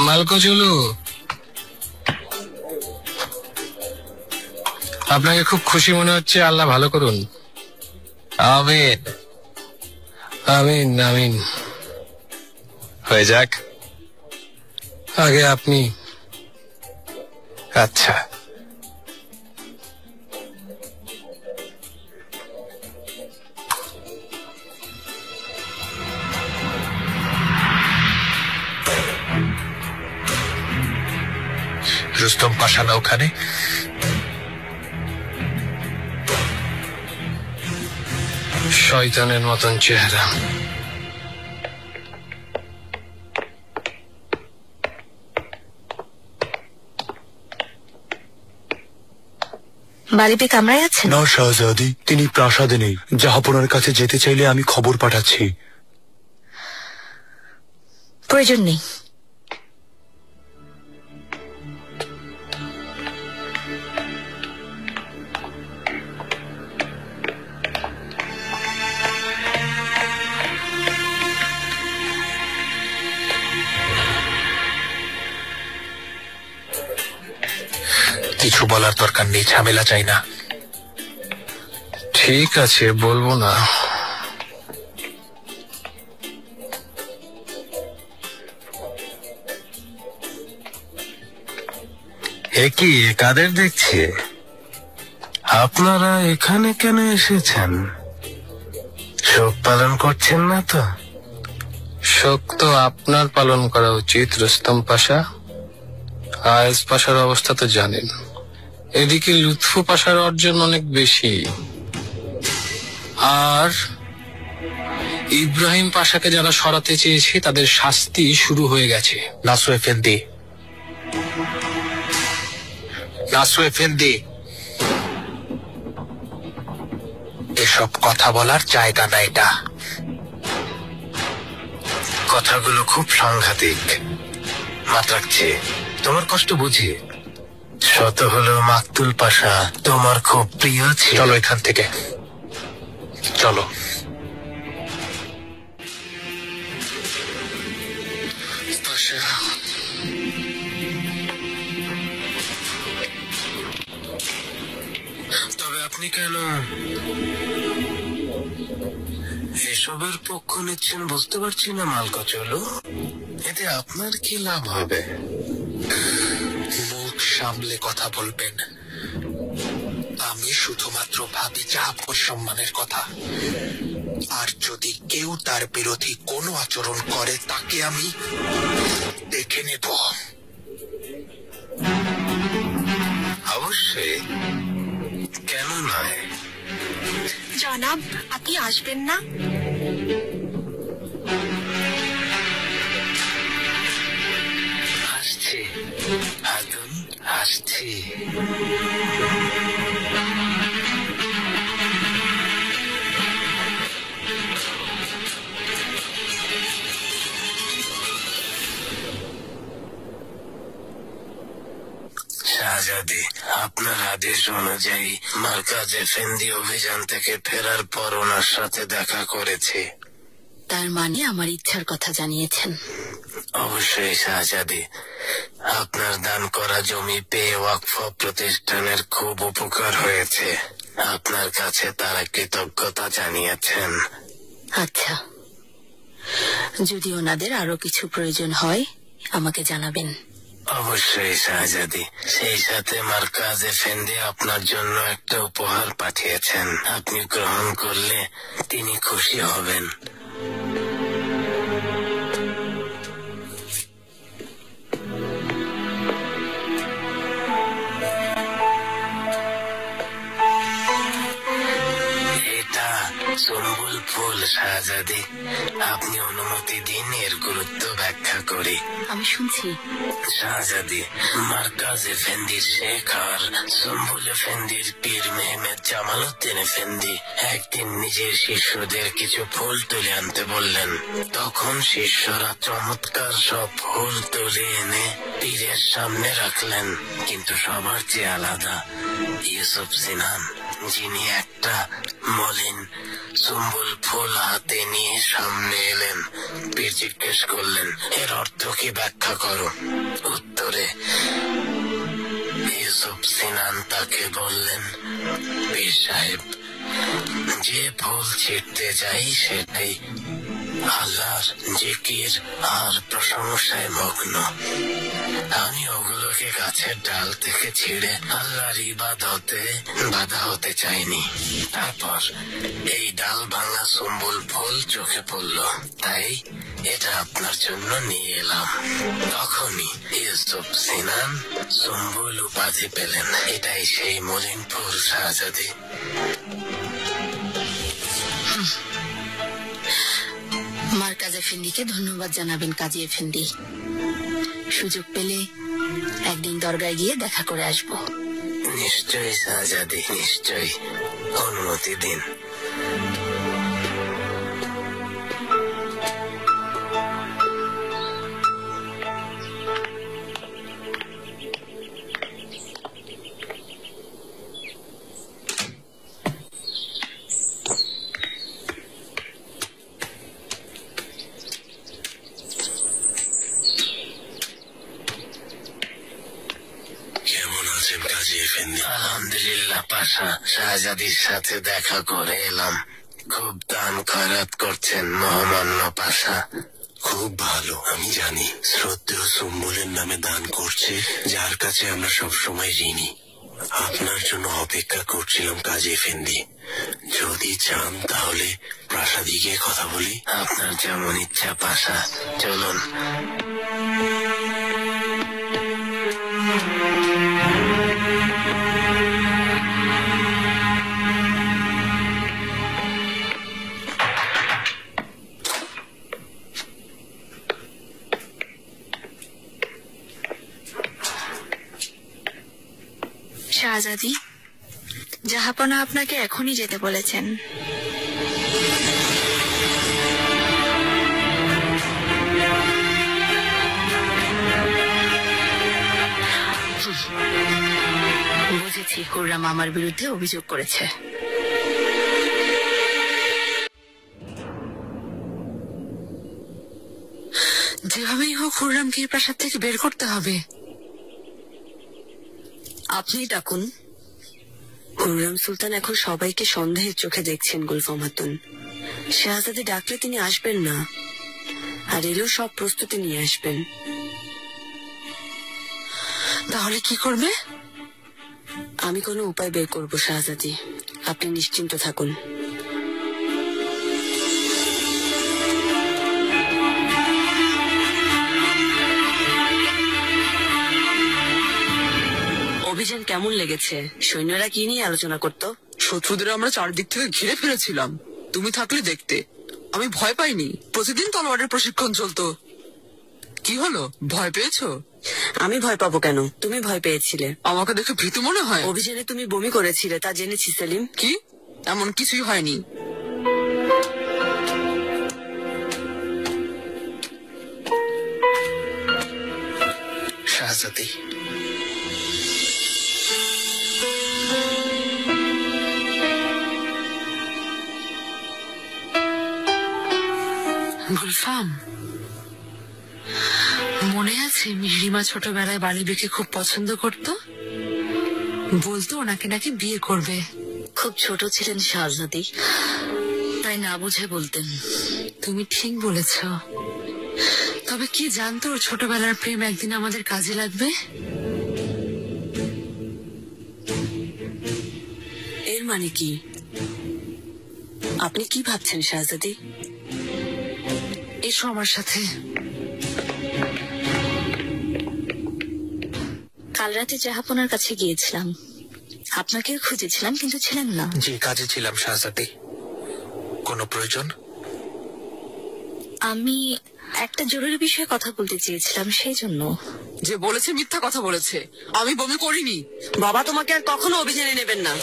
মালকোচুলু, আপনাকে খুব খুশি মনে হচ্ছে। আল্লাহ ভালো করুন। আমিন আমিন আমিন। হয়ে যাক, আগে আপনি। আচ্ছা, রুস্তম পাশা না ওখানে? শয়তানের মতন চেহারা। বালিপি কামরায় আছেন? না শাহজাদি, তিনি প্রাসাদে নেই। জাহাপনার কাছে যেতে চাইলে আমি খবর পাঠাচ্ছি। প্রয়োজন নেই। কিছু বলার দরকার নেই, ঝামেলা চাই না। ঠিক আছে, বলবো না। কি কাদের দেখছি? আপনারা এখানে কেন এসেছেন? শোক পালন করছেন না তো? শোক তো আপনার পালন করা উচিত রুস্তম পাশা। আয়েজ পাশার অবস্থা তো জানেন। এদিকে লুৎফু পাশার অর্জন অনেক বেশি, আর ইব্রাহিম পাশাকে যারা সরাতে চেয়েছে তাদের শাস্তি শুরু হয়ে গেছে। নাসু এফেন্দি, নাসু এফেন্দি, এসব কথা বলার জায়গা না এটা। কথাগুলো খুব সাংঘাতিক। মাত্রাচ্ছে, তোমার কষ্ট বুঝি। শত হলো মাকতুল পাশা তোমার খুব প্রিয় ছিল। চলো এখান থেকে, চলো। তবে আপনি কেন এসবের পক্ষ নিচ্ছেন বুঝতে পারছি না মালকোচুলু। এতে আপনার কি লাভ হবে? মুখ সামলে কথা বলবেন। আমি শুধুমাত্র ভাবি জাহাপর সম্মানের কথা। আর যদি কেউ তার বিরোধী কোনো আচরণ করে তাকে আমি দেখে নেব। অবশ্যই, কেন নয়। জনাব, আপনি আসবেন না? আসছি হাতুন, আসছি। শাহজাদি, আপনার আদেশ অনুযায়ী মার্কাজ এফেন্দি অভিযান থেকে ফেরার পর ওনার সাথে দেখা করেছি। তার মানে আমার ইচ্ছার কথা জানিয়েছেন? অবশ্যই শাহজাদি, আপনার দান করা জমি পেয়ে ওয়াকফ প্রতিষ্ঠানের খুব উপকার হয়েছে। আপনার কাছে তারা কৃতজ্ঞতা জানিয়েছেন। আচ্ছা, যদি ওনাদের আরো কিছু প্রয়োজন হয় আমাকে জানাবেন। অবশ্যই শাহজাদি, সেই সাথে মার্কাজ এফেন্দি আপনার জন্য একটা উপহার পাঠিয়েছেন। আপনি গ্রহণ করলে তিনি খুশি হবেন। সম্বুল ফুল শাহজাদি, আপনি অনুমতি দিন এর গুরুত্ব ব্যাখ্যা করি। আমি শুনছি। শাহজাদি, মার্কাজ এফেন্দির শেখ আর সম্বুল এফেন্দির পীর মেহমেদ জামালউদ্দিন এফেন্দি একদিন নিজের শিষ্যদের কিছু ফুল তুলে আনতে বললেন। তখন শিষ্যরা চমৎকার সব ফুল তুলে এনে পীরের সামনে রাখলেন। কিন্তু সবার চেয়ে আলাদা ইউসুফ সিনহান যিনি একটা মলিন সুম্বুল ফুল হাতে নিয়ে সামনে এলেন। পীর জিজ্ঞেস করলেন, এর অর্থ কি ব্যাখ্যা করো। উত্তরে ইউসুফ সিনান তাকে বললেন, পীর সাহেব, যে ফুল ছিঁড়তে যাই সেটাই আল্লাহর জিকির আর প্রশংসায় মগ্ন। আমি ওগুলোকে গাছের ডাল থেকে ছিঁড়ে আল্লাহর ইবাদতে বাধা হতে চাইনি। তারপর এই ডাল ভাঙা সুম্বুল ফুল চোখে পড়ল, তাই এটা আপনার জন্য নিয়ে এলাম। তখনই ইউসুফ সিনান সুম্বুল উপাধি পেলেন। এটাই সেই মলিন ফুল শাহজাদি। মার্কাজ এফেন্দিকে ধন্যবাদ জানাবেন কাজী এফেন্দি। সুযোগ পেলে একদিন দরগায় গিয়ে দেখা করে আসব। নিশ্চয়ই শাহজাদি, নিশ্চয়ই। অনুমতি দিন। আলহামদুলিল্লাহ পাশা, শাহজাদির সাথে দেখা করে এলাম। খুব দান খয়রাত করছেন মহামান্য পাশা। খুব ভালো, আমি জানি। শ্রদ্ধেয় সুম্বুলের নামে দান করছে, যার কাছে আমরা সবসময় ঋণী। আপনার জন্য অপেক্ষা করছিলাম কাজী এফেন্দি। যদি চান তাহলে প্রাসাদে গিয়ে কথা বলি। আপনার যেমন ইচ্ছা পাশা, চলুন। শাহজাদি, জাহাপনা আপনাকে এখনই যেতে বলেছেন। বুঝেছি, খুররাম আমার বিরুদ্ধে অভিযোগ করেছে। যেভাবেই হোক খুররামকে এই প্রাসাদ থেকে বের করতে হবে। আপনি ডাকুন। খুররাম সুলতান এখন সবাইকে সন্দেহের চোখে দেখছেন গুলফাম খাতুন। শাহজাদি ডাকলে তিনি আসবেন না, আর এলেও সব প্রস্তুতি নিয়ে আসবেন। তাহলে কি করবে? আমি কোনো উপায় বের করব শাহজাদি, আপনি নিশ্চিন্ত থাকুন। অভিযান কেমন লেগেছে? সৈন্যরা কি নিয়ে আলোচনা করত? শত্রুদের আমরা চারদিক থেকে ঘিরে ফেলেছিলাম। তুমি থাকলে দেখতে। আমি ভয় পাইনি। প্রতিদিন তলোয়ারের প্রশিক্ষণ চলতো। কি হলো, ভয় পেয়েছো? আমি ভয় পাবো কেন? তুমি ভয় পেয়েছিলে। আমাকে দেখে ভীতু মনে হয়? অভিযানে তুমি বমি করেছিলে, তা জেনেছি সেলিম। কি? এমন কিছুই হয়নি। শাহজাদি, গুলফাম, মনে আছে মিহরিমা ছোটবেলায় বালিবিকে খুব পছন্দ করত? বলতো ওনাকে নাকি বিয়ে করবে। খুব ছোট ছিলেন শাহজাদি, তাই না বুঝে বলতেন। তুমি ঠিক বলেছ। তবে কি জানতো ওর ছোটবেলার প্রেম একদিন আমাদের কাজে লাগবে? এর মানে কি? আপনি কি ভাবছেন শাহজাদি? এসো আমার সাথে। কাল রাতে জাহাপনার কাছে গিয়েছিলাম, আপনাকেও খুঁজেছিলাম কিন্তু ছিলেন না। যে কাজে ছিলাম শাহজাদি। কোনো প্রয়োজন? আমি একটা জরুরি বিষয়ে কথা বলতে চেয়েছিলাম, সেই জন্য। যে বলেছে মিথ্যা কথা বলেছে। আমি বমি করিনি। বাবা তোমাকে আর কখনো অভিযানে নেবেন না।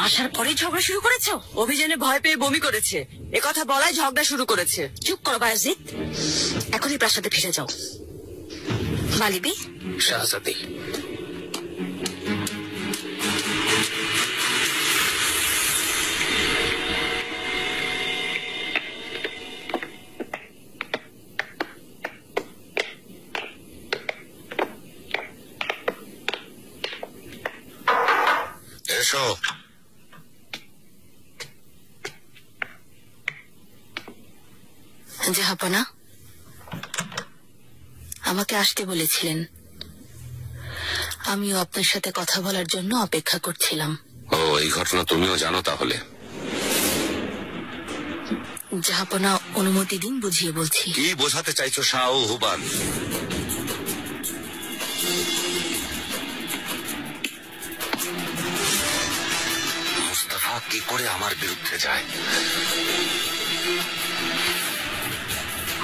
আসার পরে ঝগড়া শুরু করেছো? অভিযানে ভয় পেয়ে বমি করেছে, একথা বলাই ঝগড়া শুরু করেছে। চুপ করো বায়াজিদ, এখনই প্রাসাদে ফিরে যাও। মালিবি, শাহজাদি, এসো। জাহাপনা, আমাকে আসতে বলেছিলেন। আমিও আপনার সাথে কথা বলার জন্য অপেক্ষা করছিলাম। ও, এই ঘটনা তুমিও জানো তাহলে? জাহাপনা, অনুমতি দিন, বুঝিয়ে বলছি। কি বোঝাতে চাইছো শাহ ও হুবান? মুস্তাফা কি করে আমার বিরুদ্ধে যায়?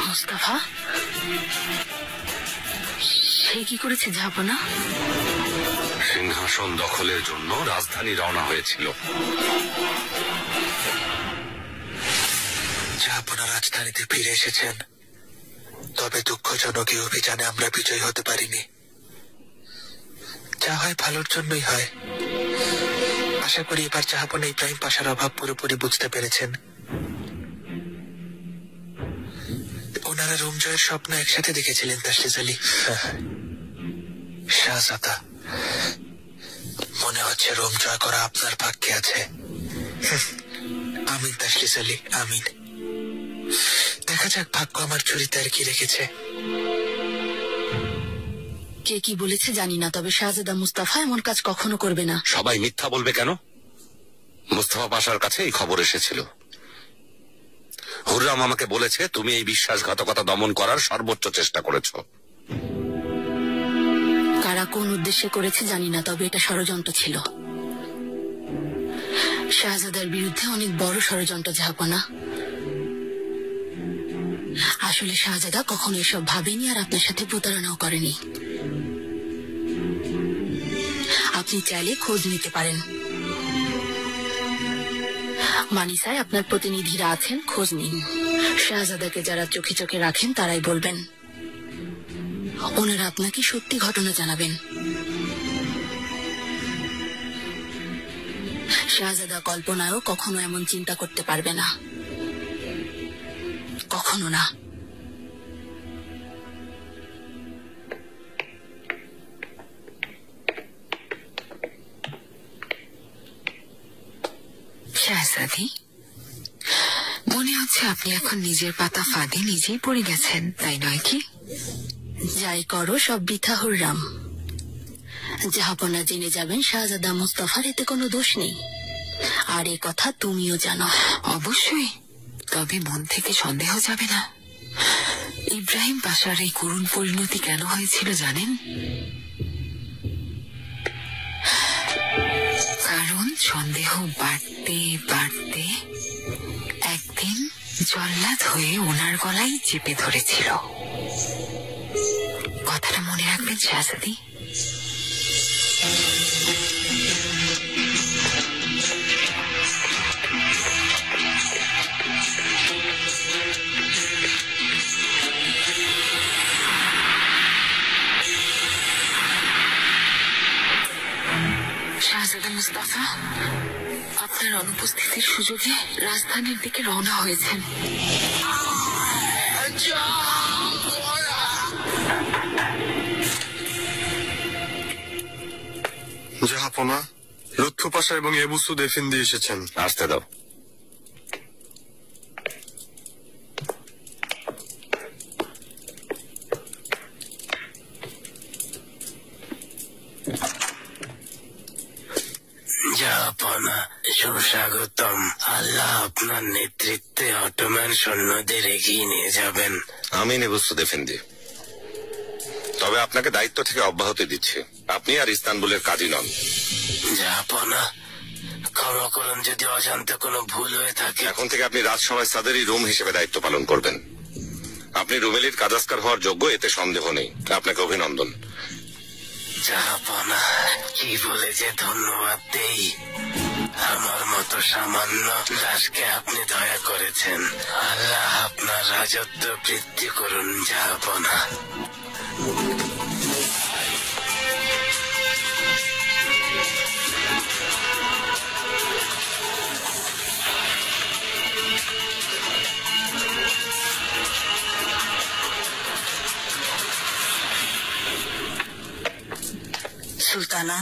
মুস্তাফা? সে কি করেছে জাহাপনা? সিংহাসন দখলের জন্য রাজধানী রওনা হয়েছিল। জাহাপনা রাজধানীতে ফিরে এসেছেন, তবে দুঃখজনক এই অভিযানে আমরা বিজয়ী হতে পারিনি। যা হয় ভালোর জন্যই হয়। আশা করি এবার জাহাপনা ইব্রাহিম পাশার অভাব পুরোপুরি বুঝতে পেরেছেন। ওনারা রোম জয়ের স্বপ্ন একসাথে দেখেছিলেন তাসলিস আলী। শাহজাদা, মনে হচ্ছে রোম জয় করা আপনার ভাগ্যে আছে। আমিন তাসলিস আলী, আমিন। দেখা যাক ভাগ্য আমার চুরিতে আর কি রেখেছে। কে কি বলেছে জানি না, তবে শাহজাদা মুস্তাফা এমন কাজ কখনো করবে না। সবাই মিথ্যা বলবে কেন? মুস্তাফা পাশার কাছে এই খবর এসেছিল। হুররাম আমাকে বলেছে তুমি এই বিশ্বাসঘাতকতা দমন করার সর্বোচ্চ চেষ্টা করেছ। কারা কোন উদ্দেশ্যে করেছে জানি না, তবে এটা ষড়যন্ত্র ছিল। শাহজাদার বিরুদ্ধে অনেক বড় ষড়যন্ত্র জাহাপনা। আসলে শাহজাদা কখনো এসব ভাবেনি, আর আপনার সাথে প্রতারণাও করেনি। আপনি চাইলে খোঁজ নিতে পারেন। মানিসায় আপনার প্রতিনিধিরা আছেন, খোঁজ নিন। শাহজাদাকে যারা চোখে চোখে রাখেন তারাই বলবেন। ওনারা আপনাকে সত্যি ঘটনা জানাবেন। শাহজাদা কল্পনায়ও কখনো এমন চিন্তা করতে পারবে না, কখনো না। শাহজাদি, মনে হচ্ছে আপনি এখন নিজের পাতা ফাঁদে নিজেই পড়ে গেছেন, তাই নয় কি? যাই করো সব বৃথা হুররাম। জাহাপনা জেনে যাবেন শাহজাদা মুস্তাফার এতে কোনো দোষ নেই, আর এ কথা তুমিও জানো। অবশ্যই, তবে মন থেকে সন্দেহ যাবে না। ইব্রাহিম পাশার এই করুণ পরিণতি কেন হয়েছিল জানেন? কারণ সন্দেহ বাড়তে বাড়তে একদিন জল্লাদ হয়ে ওনার গলায় চেপে ধরেছিল। কথাটা মনে রাখবেন শাহজাদি। শাহজাদা মুস্তাফা আপনার অনুপস্থিতির সুযোগে রাজধানীর দিকে রওনা হয়েছেন। জাহাপনা, লুৎফু পাশা এবং এবু সুদ এফেন্দি এসেছেন। আসতে দাও। জাহাপনা, সুস্বাগতম। আল্লাহ আপনার নেতৃত্বে অটোম্যান সৈন্যদের এগিয়ে নিয়ে যাবেন। আমি এবু সুদ এফেন্দি, তবে আপনাকে দায়িত্ব থেকে অব্যাহতি দিচ্ছি। আপনি আর ইস্তানবুলের কাজী নন। জাহাপনা, ক্ষমা করুন যদি অজান্তে কোনো ভুল হয়ে থাকে। এখন থেকে আপনি রাজসভায় সাদেরই রুম হিসেবে দায়িত্ব পালন করবেন। আপনি রুমেলির কাজাস্কার হওয়ার যোগ্য, এতে সন্দেহ নেই। আপনাকে অভিনন্দন। জাহাপনা, কি বলে যে ধন্যবাদ দেই। আমার মতো সামান্য দাসকে আপনি দয়া করেছেন। আল্লাহ আপনার রাজত্ব বৃদ্ধি করুন জাহাপনা। সুলতানা,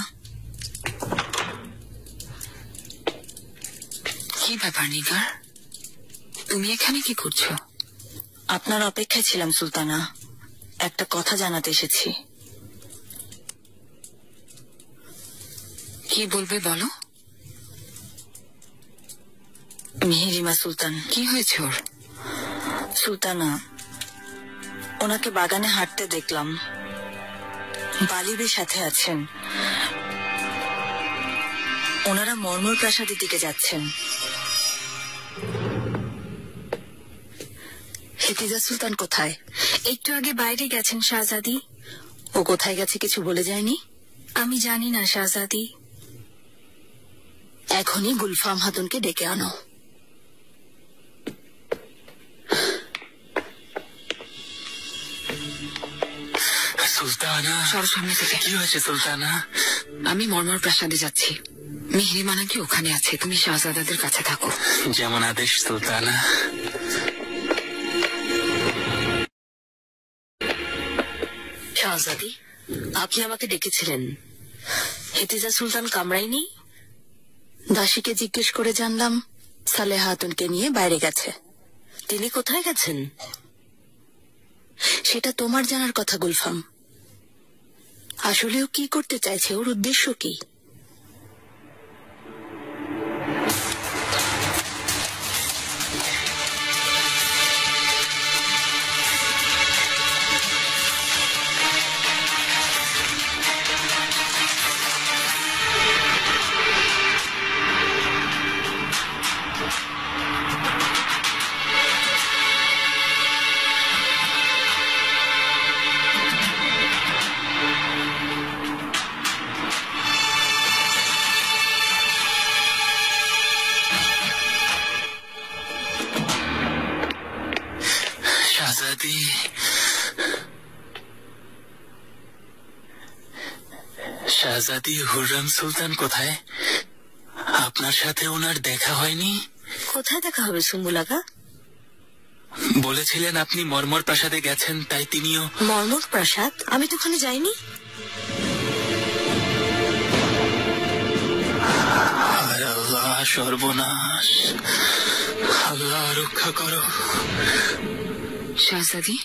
কি ব্যাপার নিগার, তুমি এখানে কি করছো? আপনার অপেক্ষায় ছিলাম সুলতানা, একটা কথা জানাতে এসেছি। কি বলবে বলো। মেহেরিমা সুলতান। কি হয়েছে ওর? সুলতানা, ওনাকে বাগানে হাঁটতে দেখলাম, বালিবের সাথে আছেন। ওনারা মর্মর প্রাসাদের দিকে যাচ্ছেন। হেতিজা সুলতান কোথায়? একটু আগে বাইরে গেছেন শাহজাদি। ও কোথায় গেছে কিছু বলে যায়নি? আমি জানি না শাহজাদি। এখনই গুলফাম হাতুনকে ডেকে আনো। সুলতানা, সরো সামনে থেকে। কি হয়েছে সুলতানা? আমি মর্মর প্রাসাদে যাচ্ছি। মেহেরিমা নাকি ওখানে আছে, তুমি শাহজাদাদের কাছে থাকো। যেমন আদেশ সুলতানা। শাহজাদি, আপনি আমাকে ডেকেছিলেন। হেতিজা সুলতান কামরাইনি? দাসীকে জিজ্ঞেস করে জানলাম সালেহা হাতুনকে নিয়ে বাইরে গেছে। তিনি কোথায় গেছেন সেটা তোমার জানার কথা গুলফাম। আসলেও কি করতে চাইছে, ওর উদ্দেশ্য কি? শাহজাদি, শাহজাদি হুররাম সুলতান কোথায়? আপনার সাথে ওনার দেখা হয়নি? কোথায় দেখা হবে সুম্বুল আগা? বলেছিলেন আপনি মর্মর প্রাসাদে গেছেন, তাই তিনিও। মর্মর প্রাসাদ? আমি তো ওখানে যাইনি। আল্লাহ, সর্বনাশ! আল্লাহ রক্ষা করো। শাহজাদি,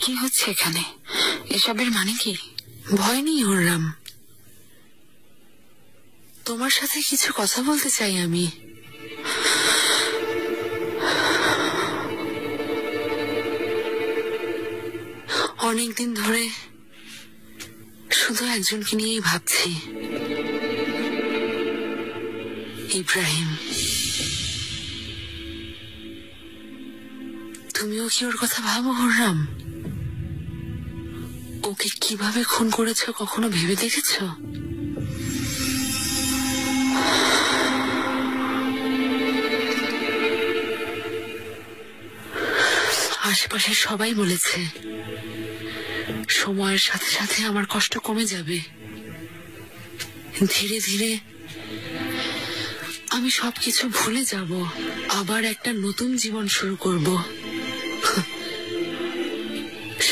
কি হচ্ছে এখানে? এসবের মানে কি? ভয় নেই হুররাম, তোমার সাথে কিছু কথা বলতে চাই আমি। অনেকদিন ধরে শুধু একজনকে নিয়েই ভাবছি, ইব্রাহিম। তুমিও কি ওর কথা ভাবো হুররাম? ওকে কিভাবে খুন করেছ কখনো ভেবে দেখেছ? আশেপাশে সবাই বলেছে সময়ের সাথে সাথে আমার কষ্ট কমে যাবে, ধীরে ধীরে আমি সবকিছু ভুলে যাব, আবার একটা নতুন জীবন শুরু করব।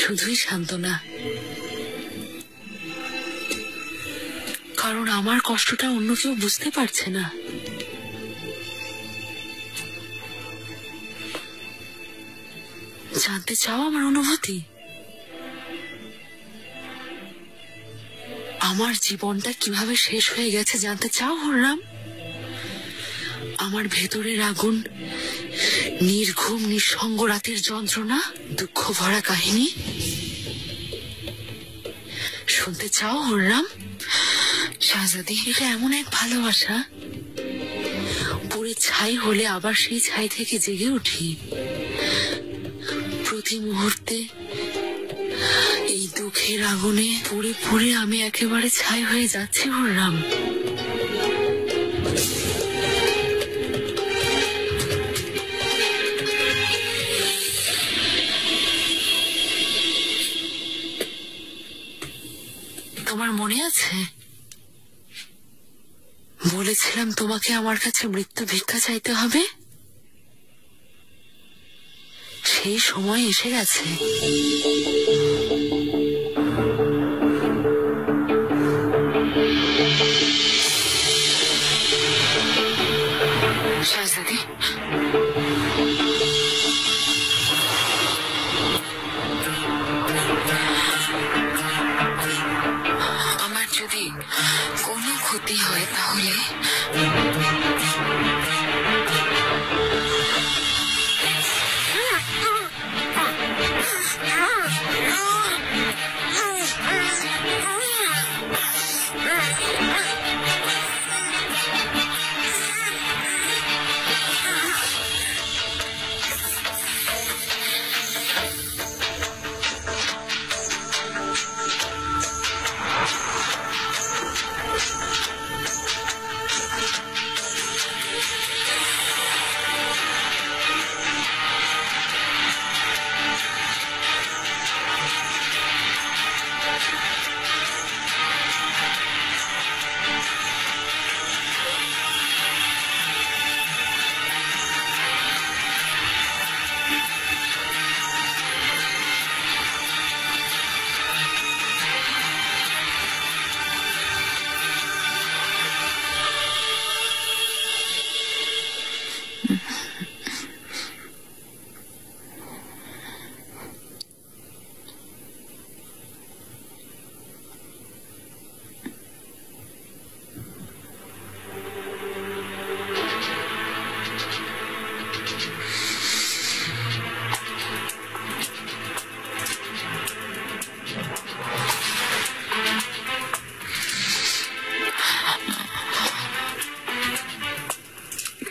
শুধুই সান্ত্বনা, কারণ আমার কষ্টটা অন্য কেউ বুঝতে পারছে না। জানতে চাও আমার অনুভূতি? আমার জীবনটা কিভাবে শেষ হয়ে গেছে জানতে চাও হুররাম? আমার ভেতরের আগুন, নির্ঘুম নিঃসঙ্গ রাতের যন্ত্রণা, দুঃখ ভরা কাহিনী শুনতে চাও হুররাম? শাহজাদি, এটা এমন এক ভালোবাসা, পুরে ছাই হলে আবার সেই ছাই থেকে জেগে উঠি। প্রতি মুহূর্তে এই দুঃখের আগুনে পুড়ে পুড়ে আমি একেবারে ছাই হয়ে যাচ্ছি হুররাম। তোমার মনে আছে বলেছিলাম তোমাকে আমার কাছে মৃত্যু ভিক্ষা চাইতে হবে? সেই সময় এসে গেছে। শাহজাদি, আমার যদি কোনো ক্ষতি হয় তাহলে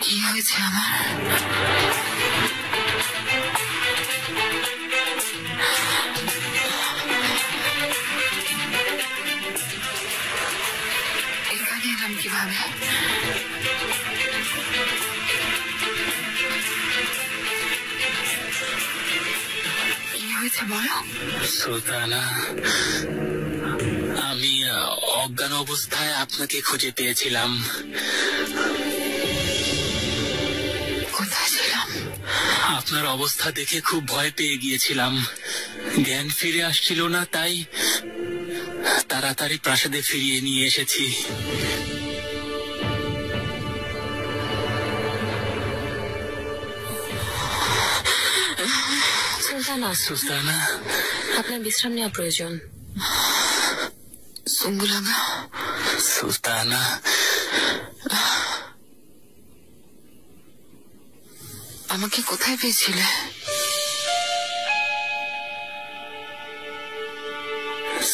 কি হয়েছে আমার? এখানে এলাম কিভাবে? কি হয়েছে বলো? সুলতানা, আমি অজ্ঞান অবস্থায় আপনাকে খুঁজে পেয়েছিলাম। কোথায় ছিলাম? আপনার অবস্থা দেখে খুব ভয় পেয়ে গিয়েছিলাম। জ্ঞান ফিরে আসছিল না, তাই তাড়াতাড়ি প্রাসাদে ফিরিয়ে নিয়ে এসেছি। সুলতানা, সুলতানা, আপনার বিশ্রাম নেওয়া প্রয়োজন। সুম্বুলাগা, সুলতানা, আমাকে কোথায় পেয়েছিলে?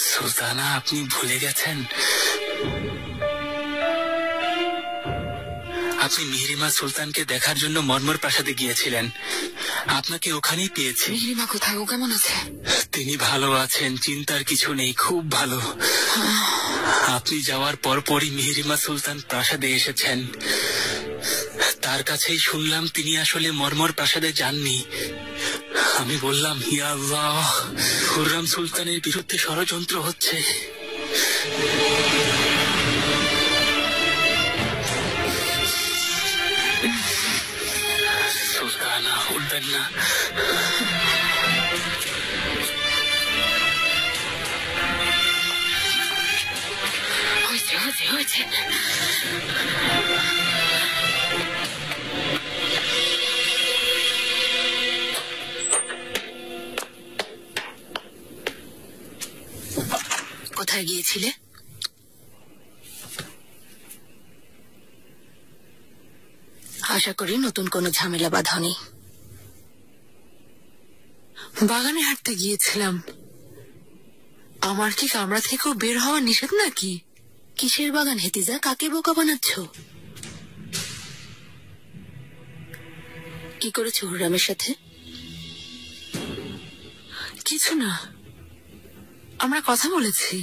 সুলতানা, আপনি ভুলে গেছেন? আপনি মিহরিমা সুলতানকে দেখার জন্য মর্মর প্রাসাদে গিয়েছিলেন। আপনাকে ওখানেই পেয়েছি। মিহরিমা কোথায়? ও কেমন আছে? তিনি ভালো আছেন, চিন্তার কিছু নেই, খুব ভালো। আপনি যাওয়ার পরপরই মিহরিমা সুলতান প্রাসাদে এসেছেন। তার কাছেই শুনলাম তিনি আসলে মর্মর প্রাসাদে যাননি। আমি বললাম, ইয়া আল্লাহ, খুররাম সুলতানের বিরুদ্ধে ষড়যন্ত্র হচ্ছে। সুলতানা, উঠবেন না। হয়েছে হয়েছে হয়েছে। কোথায় গিয়েছিলে? আশা করি নতুন কোনো ঝামেলা বাধা নেই। বাগানে হাঁটতে গিয়েছিলাম। আমার কি কামরা থেকেও বের হওয়া নিষেধ নাকি? কিসের বাগান হেতিজা? কাকে বোকা বানাচ্ছ? কি করেছো হুররামের সাথে? কিছু না, আমরা কথা বলেছি।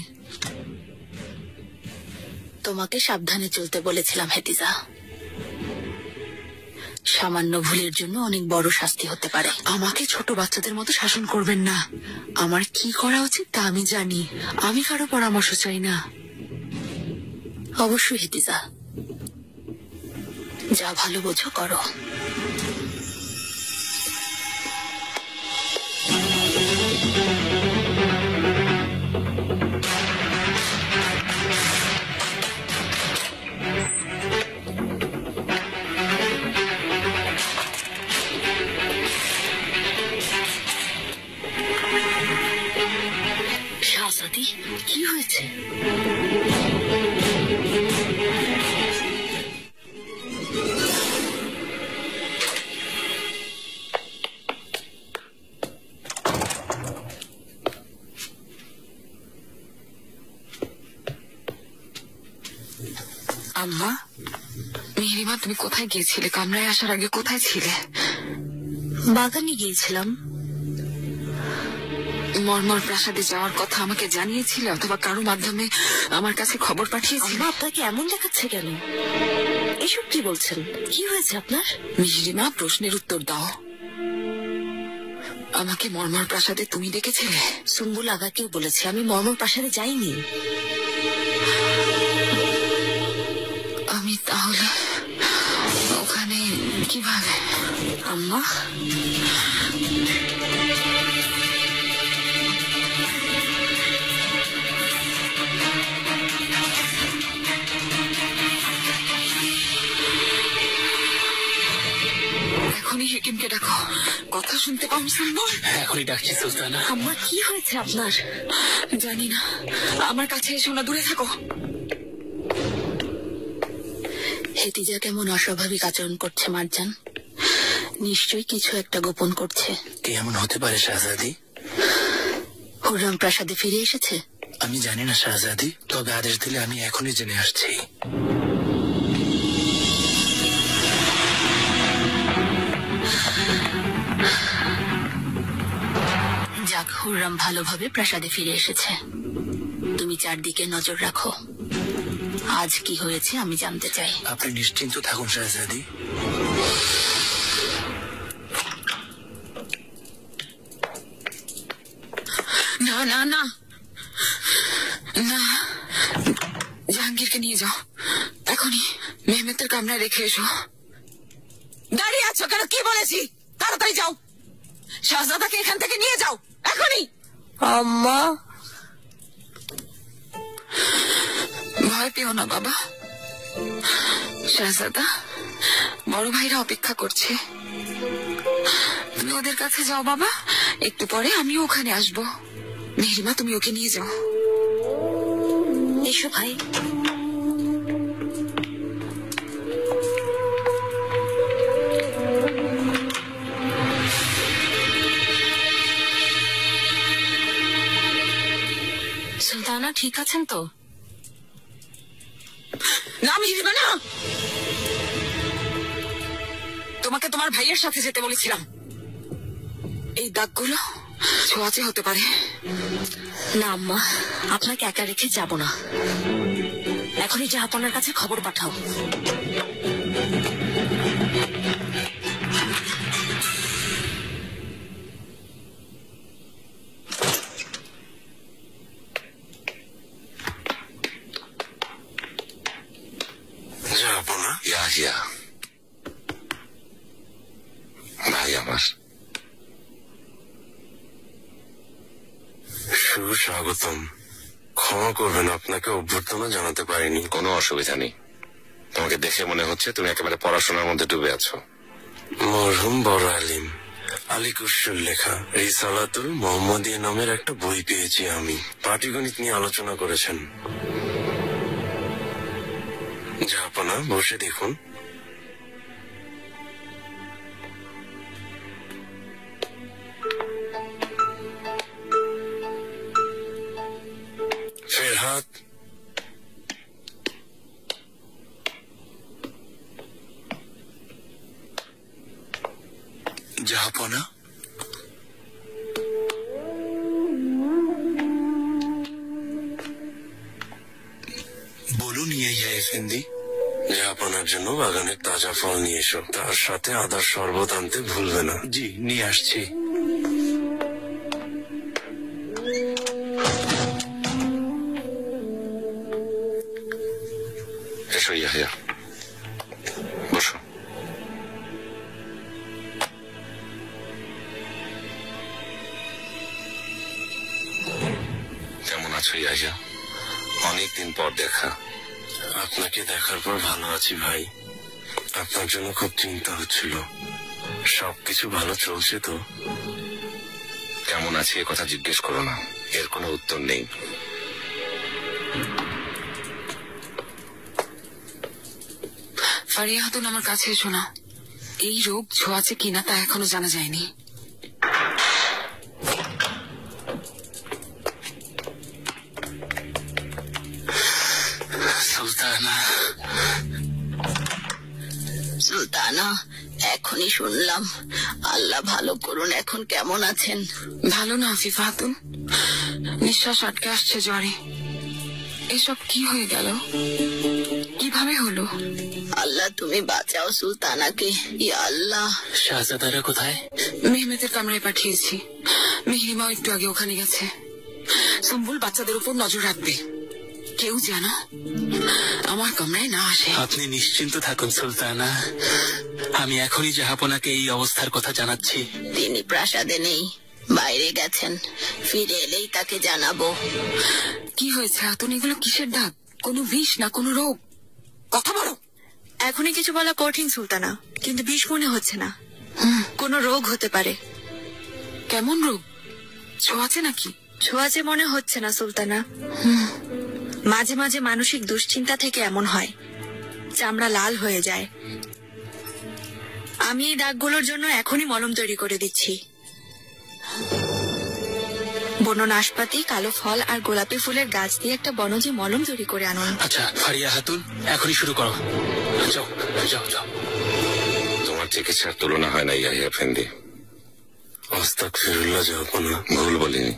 তোমাকে সাবধানে চলতে বলেছিলাম হেতিজা। সামান্য ভুলের জন্য অনেক বড় শাস্তি হতে পারে। আমাকে ছোট বাচ্চাদের মতো শাসন করবেন না। আমার কি করা উচিত তা আমি জানি। আমি কারো পরামর্শ চাই না। অবশ্যই হেতিজা, যা ভালো বোঝো করো। আম্মা, মেহেরিমা, তুমি কোথায় গিয়েছিলে? কামরায় আসার আগে কোথায় ছিলে? বাগানে গিয়েছিলাম। মর্মর প্রাসাদে যাওয়ার কথা আমাকে জানিয়েছিলে অথবা কারো মাধ্যমে আমার কাছে খবর পাঠিয়েছিলে? আম্মা, আপনাকে এমন দেখাচ্ছে কেন? এসব কি বলছেন? কি হয়েছে আপনার? মেহেরিমা, প্রশ্নের উত্তর দাও। আমাকে মর্মর প্রাসাদে তুমি ডেকেছিলে? সুম্বুল আগাকেও বলেছে আমি মর্মর প্রাসাদে যাইনি। আমি তাহলে ওখানে কিভাবে? আম্মা, এখনই হেকিমকে ডাকো। কথা শুনতে পাও সুন্দর? এখনই ডাকছি সুলতানা। আম্মা, কি হয়েছে আপনার? জানি না, আমার কাছে এসো না, দূরে থাকো। হেতিজা কেমন অস্বাভাবিক আচরণ করছে মারজান? নিশ্চয়ই কিছু একটা গোপন করছে। কেমন হতে পারে শাহজাদি? হুররাম প্রাসাদে ফিরে এসেছে? আমি জানি না শাহজাদি, তবে আদেশ দিলে আমি এখনই জেনে আসছি। যাক, হুররাম ভালোভাবে প্রাসাদে ফিরে এসেছে। তুমি চারদিকে নজর রাখো। আজ কি হয়েছে আমি জানতে চাই। আপনি নিশ্চিন্ত থাকুন শাহজাদি। না না না না, জাহাঙ্গীরকে নিয়ে যাও এখনই। মেহমেতের কামরায় রেখে এসো। দাঁড়িয়ে আছো কেন? কি বলেছি? তাড়াতাড়ি যাও, শাহজাদাকে এখান থেকে নিয়ে যাও এখনই। আম্মা, ভয় পেও না বাবা। শাহজাদা, বড় ভাইরা অপেক্ষা করছে। তুমি ওদের কাছে যাও বাবা, একটু পরে আমিও ওখানে আসবো। মেহেরিমা, তুমি ওকে নিয়ে যাও। এসো ভাই। সুলতানা ঠিক আছেন তো? না মেহেরিমা, না, তোমাকে তোমার ভাইয়ের সাথে যেতে বলেছিলাম। এই দাগগুলো ছোঁয়াচে হতে পারে। না আম্মা, আপনাকে একা রেখে যাব না। এখনই জাহাপনার কাছে খবর পাঠাও। জাহাপনা, ইয়াহিয়া ভাই আমার, সুস্বাগতম। ক্ষমা করবেন, আপনাকে অভ্যর্থনা জানাতে পারিনি। কোনো অসুবিধা নেই। তোমাকে দেখে মনে হচ্ছে তুমি একেবারে পড়াশোনার মধ্যে ডুবে আছো। মরহুম বড় আলিম আলী কুশর লেখা রিসালাতুল মোহাম্মদিয়া নামের একটা বই পেয়েছি আমি। পাটিগণিত নিয়ে আলোচনা করেছেন। জাহাপনা, বসে দেখুন। ফেরহাদ, জাহাপনা, বলুন ইয়াহিয়া এফেন্দি। জাহাপনার জন্য বাগানের তাজা ফল নিয়ে এসো, তার সাথে আদার শরবত আনতে ভুলবে না। জি, নিয়ে আসছি। এসো ইয়াহিয়া, বসো। কেমন আছো ইয়াহিয়া? অনেকদিন পর দেখা। আপনাকে দেখার পর ভালো আছি ভাই। আপনার জন্য খুব চিন্তা হচ্ছিল। সবকিছু ভালো চলছে তো? কেমন আছি এ কথা জিজ্ঞেস করো না, এর কোনো উত্তর নেই। ফারিয়া খাতুন, আমার কাছে এসো না। এই রোগ ছোঁয়াচে কিনা তা এখনো জানা যায়নি। সুলতানা, সুলতানা, এখনই শুনলাম। আল্লাহ ভালো করুন, এখন কেমন আছেন? ভালো না আফিফা খাতুন, নিঃশ্বাস আটকে আসছে জ্বরে। এসব কি হয়ে গেল, কিভাবে হলো? আল্লাহ তুমি বাঁচাও সুলতানাকে, ইয়া আল্লাহ। শাহজাদারা কোথায়? মেহমেদের কামরায় পাঠিয়েছি। মেহরিমাও একটু আগে ওখানে গেছে। সম্বুল বাচ্চাদের উপর নজর রাখবে, কেউ যেন আমার কামরায় না আসে। আপনি নিশ্চিন্ত থাকুন সুলতানা, আমি এখনই জাহাপনাকে এই অবস্থার কথা জানাচ্ছি। তিনি প্রাসাদে নেই, বাইরে গেছেন, ফিরে এলেই তাকে জানাবো। কি হয়েছে হাতুন, এগুলো কিসের দাগ? কোনো বিষ না কোনো রোগ? কথা বলো। এখনই কিছু বলা কঠিন সুলতানা, কিন্তু বিষ মনে হচ্ছে না। কোনো রোগ হতে পারে। কেমন রোগ? ছোঁয়াচে নাকি? ছোঁয়াচে মনে হচ্ছে না সুলতানা। মাঝে মাঝে মানসিক দুশ্চিন্তা থেকে এমন হয়, চামড়া লাল হয়ে যায়। আমি এই দাগগুলোর জন্য এখনই মলম তৈরি করে দিচ্ছি। বন্য নাশপাতি, কালো ফল আর গোলাপি ফুলের গাছ দিয়ে একটা বনজি মলম তৈরি করে আনুন। আচ্ছা ফারিয়া খাতুন, এখনই শুরু করো। যাও যাও যাও। তোমার চিকিৎসার তুলনা হয় না ইয়াহিয়া এফেন্দি। আস্তাগফিরুল্লাহ জাহাপনা। ভুল বলিনি।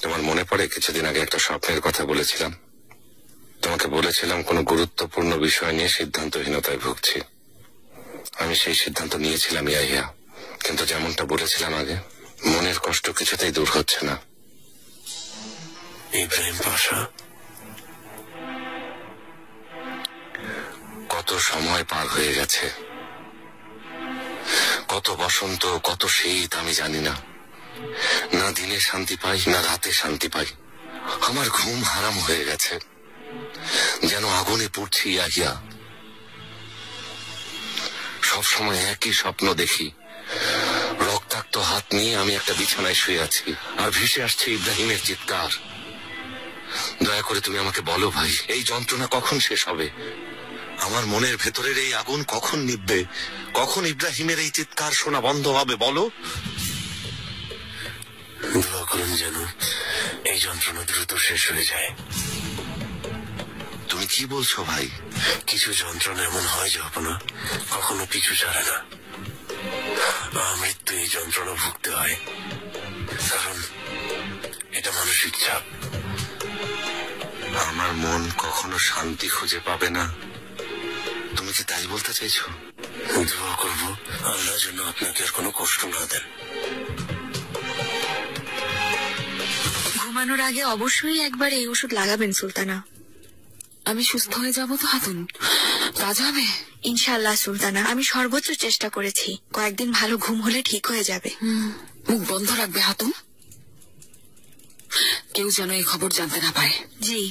তোমার মনে পড়ে কিছুদিন আগে একটা স্বপ্নের কথা বলেছিলাম? তোমাকে বলেছিলাম কোনো গুরুত্বপূর্ণ বিষয় নিয়ে সিদ্ধান্তহীনতায় ভুগছি। আমি সেই সিদ্ধান্ত নিয়েছিলাম ইয়াহিয়া, কিন্তু যেমনটা বলেছিলাম আগে, মনের কষ্ট কিছুতেই দূর হচ্ছে না। ইব্রাহিম পাশা, কত সময় পার হয়ে গেছে, কত বসন্ত, কত শীত আমি জানি না। না দিনে শান্তি পাই, না রাতে শান্তি পাই। আমার ঘুম হারাম হয়ে গেছে, যেন আগুনে পুড়ছি ইয়াহিয়া। সবসময় একই স্বপ্ন দেখি, রক্তাক্ত হাত নিয়ে আমি একটা বিছানায় শুয়ে আছি, আর ভেসে আসছে ইব্রাহিমের চিৎকার। দয়া করে তুমি আমাকে বলো ভাই, এই যন্ত্রণা কখন শেষ হবে? আমার মনের ভেতরের এই আগুন কখন নিভবে? কখন ইব্রাহিমের এই চিৎকার শোনা বন্ধ হবে বলো? দোয়া করুন যেন এই যন্ত্রণা দ্রুত শেষ হয়ে যায়। তুমি কি বলছো ভাই? কিছু যন্ত্রণা এমন হয় জাহাপনা, কখনো পিছু ছাড়ে না। মৃত্যু এই যন্ত্রণা ভুগতে হয়, কারণ এটা মানসিক চাপ। আমার মন কখনো শান্তি খুঁজে পাবে না, তুমি কি তাই বলতে চাইছো? দোয়া করবো আল্লাহ যেন আপনাকে আর কোনো কষ্ট না দেন। ঘুমানোর আগে অবশ্যই একবার এই ওষুধ লাগাবেন সুলতানা। আমি সুস্থ হয়ে যাব তো হাতুন? কাজ হবে ইনশাআল্লাহ সুলতানা, আমি সর্বোচ্চ চেষ্টা করেছি। কয়েকদিন ভালো ঘুম হলে ঠিক হয়ে যাবে। মুখ বন্ধ রাখবে হাতুন, কেউ যেন এই খবর জানতে না পারে। জি।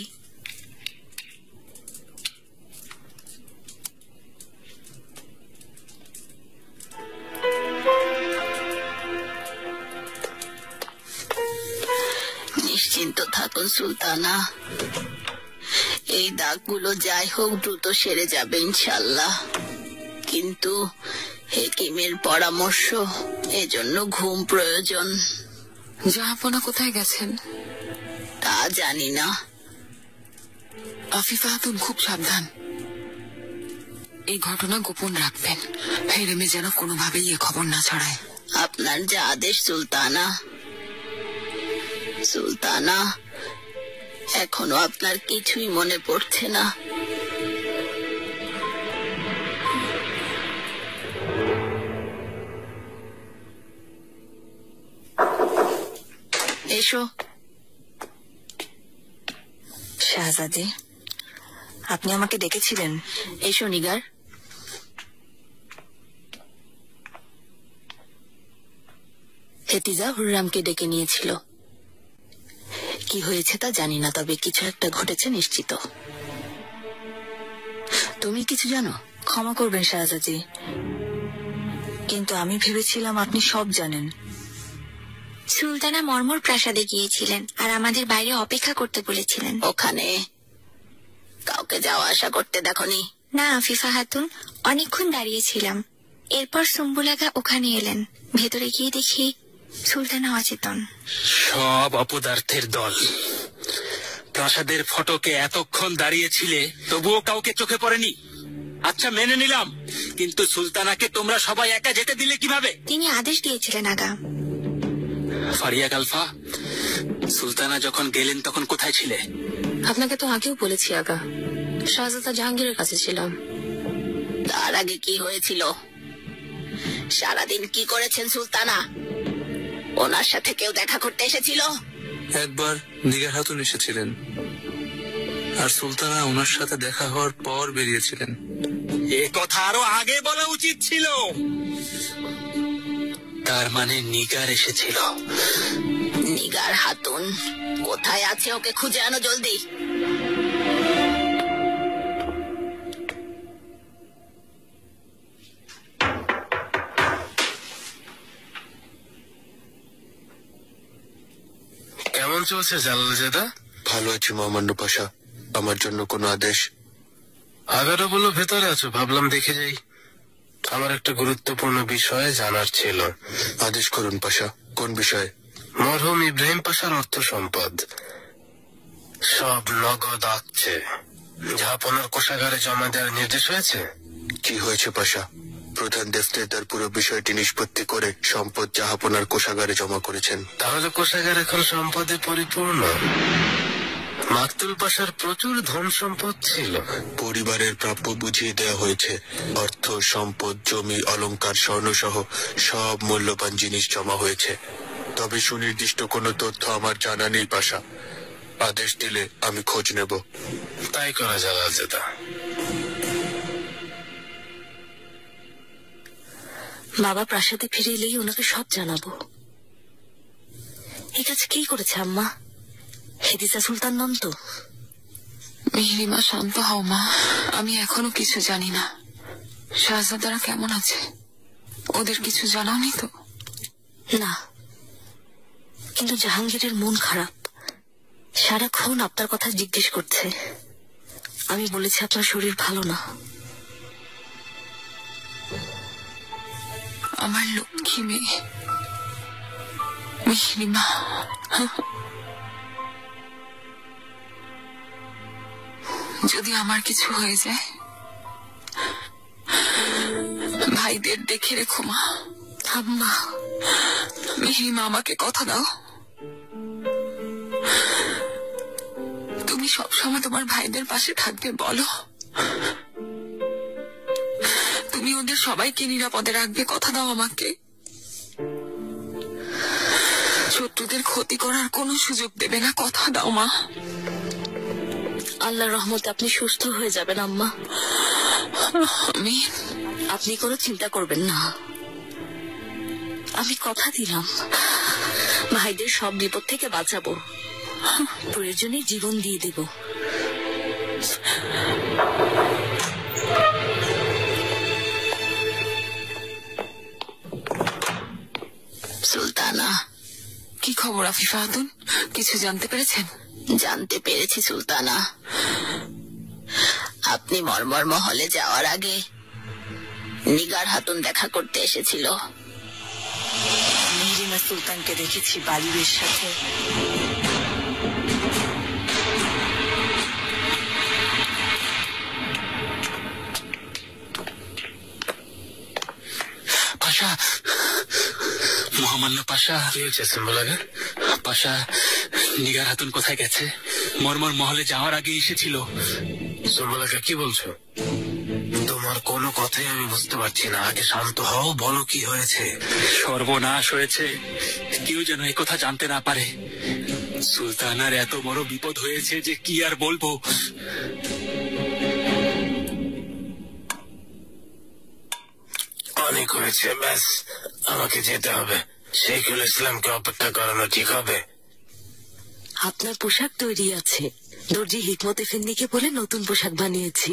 নিশ্চিন্ত থাকুন সুলতানা, এই দাগগুলো যাই হোক দ্রুত সেরে যাবে ইনশাল্লাহ। কিন্তু হেকিমের পরামর্শ, এজন্য ঘুম প্রয়োজন। জাহাপনা কোথায় গেছেন তা জানি না। আফিফা খাতুন খুব সাবধান, এই ঘটনা গোপন রাখবেন। হেরেমে যেন কোনোভাবেই এ খবর না ছড়ায়। আপনার যা আদেশ সুলতানা। সুলতানা, এখনো আপনার কিছুই মনে পড়ছে না? এসো। শাহজাদি, আপনি আমাকে ডেকেছিলেন? এসো নিগার। হেতিজা হুররামকে ডেকে নিয়েছিল। কি হয়েছে তা জানি না, তবে কিছু একটা ঘটেছে নিশ্চিত। তুমি কিছু জানো? ক্ষমা করবেন শাহজাদি, কিন্তু আমি ভেবেছিলাম আপনি সব জানেন। সুলতানা মর্মর প্রাসাদে গিয়েছিলেন আর আমাদের বাইরে অপেক্ষা করতে বলেছিলেন। ওখানে কাউকে যাওয়া আসা করতে দেখনি? না আফিফা খাতুন, অনেকক্ষণ দাঁড়িয়েছিলাম। এরপর সুম্বুলাগা ওখানে এলেন। ভেতরে গিয়ে দেখি সুলতানা অচেতন। সব অপদার্থের দল। প্রাসাদের ফটকে এতক্ষণ দাঁড়িয়েছিলে, তবুও কাউকে চোখে পড়েনি? আচ্ছা মেনে নিলাম, কিন্তু সুলতানাকে তোমরা সবাই একা যেতে দিলে কিভাবে? তিনি আদেশ দিয়েছিলেন আগা। ফারিয়া গালফা, সুলতানা যখন গেলেন তখন কোথায় ছিলে? আপনাকে তো আগেও বলেছি আগা, শাহজাদা জাহাঙ্গীরের কাছে ছিলাম। তার আগে কি হয়েছিল? সারাদিন কি করেছেন সুলতানা? ওনার সাথে কেউ দেখা করতে এসেছিল? একবার নিগার খাতুন এসেছিলেন, আর সুলতানা ওনার সাথে দেখা হওয়ার পর বেরিয়েছিলেন। এ কথা আরো আগে বলা উচিত ছিল। তার মানে নিগার এসেছিল। নিগার খাতুন কোথায় আছে? ওকে খুঁজে আনো জলদি। কেমন চলছে জালালজাদা? ভালো আছি মহামান্য পাশা। আমার জন্য কোনো আদেশ? আগারো বললো ভেতরে আছো, ভাবলাম দেখে যাই। আমার একটা গুরুত্বপূর্ণ বিষয় জানার ছিল। আদেশ করুন পাশা। কোন বিষয়ে? মরহুম ইব্রাহিম পাশার অর্থ সম্পদ সব নগদ আসছে, জাহাপনার কোষাগারে জমা দেওয়ার নির্দেশ হয়েছে। কি হয়েছে পাশা? প্রধান দেফতেদার পুরো বিষয়টি নিষ্পত্তি করে সম্পদ জাহাপনার কোষাগারে জমা করেছেন। তাহলে কোষাগার এখন সম্পদে পরিপূর্ণ। মাকতুল পাশার প্রচুর ধন সম্পদ ছিল। পরিবারের প্রাপ্য বুঝিয়ে দেওয়া হয়েছে। অর্থ, সম্পদ, জমি, অলংকার, স্বর্ণ সহ সব মূল্যবান জিনিস জমা হয়েছে। তবে সুনির্দিষ্ট কোনো তথ্য আমার জানা নেই পাশা। আদেশ দিলে আমি খোঁজ নেব। তাই করা জালালজাদা। বাবা প্রাসাদে ফিরে এলেই ওনাকে সব জানাবো। এই কাজ কি করেছে আম্মা? হেদিসা সুলতান নন তো? মিহিরিমা, শান্ত হও মা। আমি এখনো কিছু জানি না। শাহজাদারা কেমন আছে? ওদের কিছু জানাওনি তো? না, কিন্তু জাহাঙ্গীরের মন খারাপ। সারাক্ষণ আপনার কথা জিজ্ঞেস করছে। আমি বলেছি আপনার শরীর ভালো না। আমার লক্ষ্মী মেয়ে মিহিরিমা, যদি আমার কিছু হয়ে যায় ভাইদের দেখে রেখো মা। আম্মা, মিহিরিমা আমাকে কথা দাও, তুমি সবসময় তোমার ভাইদের পাশে থাকবে। বলো তুমি ওদের সবাইকে নিরাপদে রাখবে। কথা দাও আমাকে। শত্রুদের ক্ষতি করার কোনো সুযোগ দেবে না। কথা দাও মা। আল্লাহর রহমতে আপনি সুস্থ হয়ে যাবেন আম্মা। আপনি কোনো চিন্তা করবেন না। আমি কথা দিলাম ভাইদের সব বিপদ থেকে বাঁচাবো। প্রয়োজনে জীবন দিয়ে দেব। সুলতানা। কি খবর আফিফা খাতুন? কিছু জানতে পেরেছেন? জানতে পেরেছি সুলতানা। আপনি মর্মর মহলে যাওয়ার আগে নিগার খাতুন দেখা করতে এসেছিল। মিহিরিমা সুলতানকে দেখেছি বালিবের সাথে। পাশা, মহামান্য পাশা। কি হয়েছে সিম্বলাগে? পাশা, নিগার খাতুন কোথায় গেছে? মরমর মহলে যাওয়ার আগে এসেছিল। সিম্বলাগে কি বলছো? তোমার কোনো কথাই আমি বুঝতে পারছি না। আগে শান্ত হও, বলো কি হয়েছে। সর্বনাশ হয়েছে, কেউ যেন এই কথা জানতে না পারে। সুলতানার এত বড় বিপদ হয়েছে যে কি আর বলবো। অনেক হয়েছে, ব্যাস আমাকে যেতে হবে। শেখুল ইসলামকে অপেক্ষা করানো ঠিক হবে? আপনার পোশাক তৈরি আছে। দর্জি হিকমত এফেন্দিকে বলে নতুন পোশাক বানিয়েছি,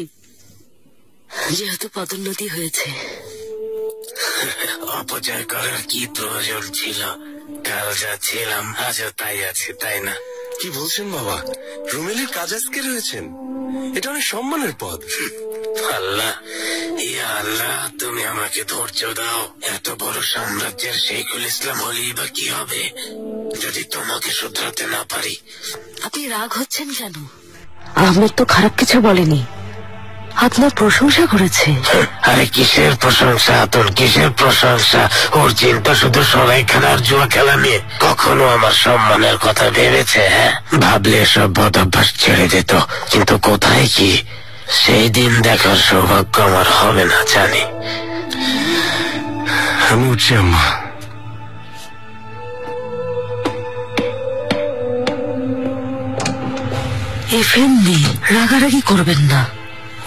যেহেতু পদোন্নতি হয়েছে। অপচয় করার কি প্রয়োজন ছিল? কাল যা ছিলাম আজও তাই আছে, তাই না? কি বলছেন বাবা? রুমেলির কাজ আজকে রয়েছেন, এটা অনেক সম্মানের পদ। আল্লাহ, ইয়া আল্লাহ, তুমি আমাকে ধৈর্য দাও। এত বড় সাম্রাজ্যের শেখুল ইসলাম হলেই বা কি হবে যদি তোমাকে শুধরাতে না পারি? আপনি রাগ হচ্ছেন কেন? আহমেদ তো খারাপ কিছু বলেনি। আপনার প্রশংসা করেছে? আরে কিসের প্রশংসা তোর, কিসের প্রশংসা? ওর চিন্তা শুধু সরাই খেলা আর জুয়া খেলা নিয়ে। কখনো আমার সম্মানের কথা ভেবেছে? হ্যাঁ, ভাবলে সব বদ অভ্যাস ছেড়ে দিত, কিন্তু কোথায় কি, সেই দিন দেখার সৌভাগ্য আমার হবে না জানি। আমি উঠছি আম্মা। এফেন্দি, রাগারাগি করবেন না।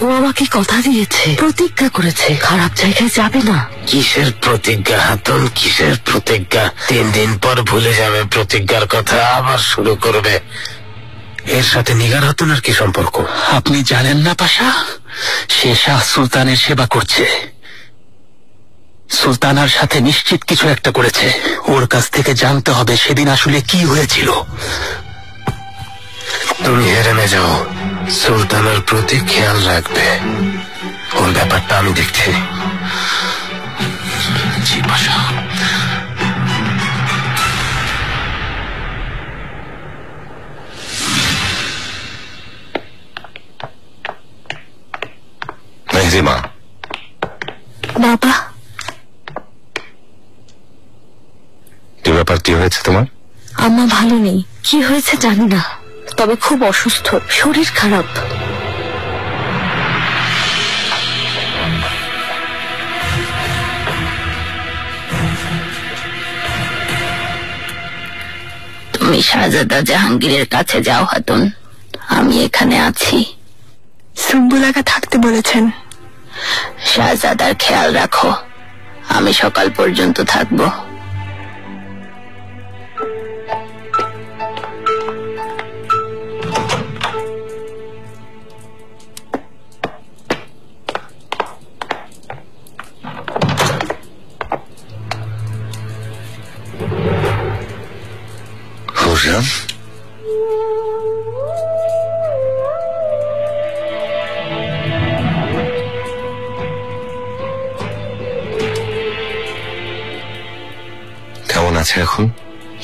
ও আমাকে কথা দিয়েছে, প্রতিজ্ঞা করেছে খারাপ জায়গায় যাবে না। কিসের প্রতিজ্ঞা হাতুন, কিসের প্রতিজ্ঞা? 3 দিন পর ভুলে যাবে প্রতিজ্ঞার কথা, আবার শুরু করবে। এর সাথে নিগার হাতুনের কি সম্পর্ক? আপনি জানেন না পাশা, সে শাহ সুলতানের সেবা করছে। সুলতানার সাথে নিশ্চিত কিছু একটা করেছে। ওর কাছ থেকে জানতে হবে সেদিন আসলে কি হয়েছিল। তুমি হেরেমে যাও, সুলতানের প্রতি খেয়াল রাখবে। ওর ব্যাপারটা আমি দেখছি। জি পাশা। মেহরিমা, বাবা, কি ব্যাপার? কি হয়েছে তোমার? আম্মা ভালো নেই। কি হয়েছে জানি না, তবে খুব অসুস্থ, শরীর খারাপ। তুমি শাহজাদা জাহাঙ্গীরের কাছে যাও হাতুন, আমি এখানে আছি। সুম্বুল আগা থাকতে বলেছেন। শাহজাদার খেয়াল রাখো, আমি সকাল পর্যন্ত থাকবো। হুররাম, কেমন আছে এখন?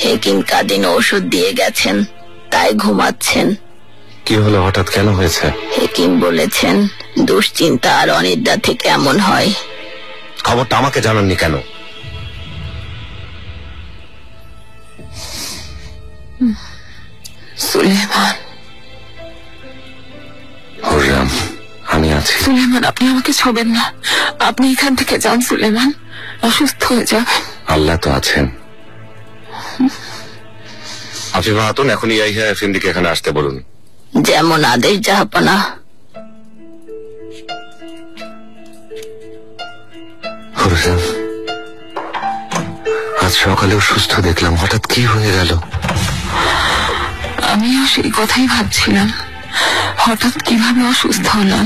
হেকিম কাদিন ওষুধ দিয়ে গেছেন, তাই ঘুমাচ্ছেন। কি হলো হঠাৎ, কেন হয়েছে? হেকিম বলেছেন দুশ্চিন্তা আর অনিদ্রা থেকে এমন হয়। খবরটা আমাকে জানাননি কেন? সুলেমান, হুররাম, আমি আছি। সুলেমান, আপনি আমাকে ছোবেন না। আপনি এখান থেকে যান সুলেমান, অসুস্থ হয়ে যাবেন। আল্লাহ তো আছেন। আফিফা হাতুন, এখন ইয়াহিয়া এফেন্দিকে এখানে আসতে বলুন। যেমন আদেশ জাহাপনা। হুররাম, আজ সকালেও সুস্থ দেখলাম, হঠাৎ কি হয়ে গেল? আমিও সেই কথাই ভাবছিলাম, হঠাৎ কিভাবে অসুস্থ হলাম।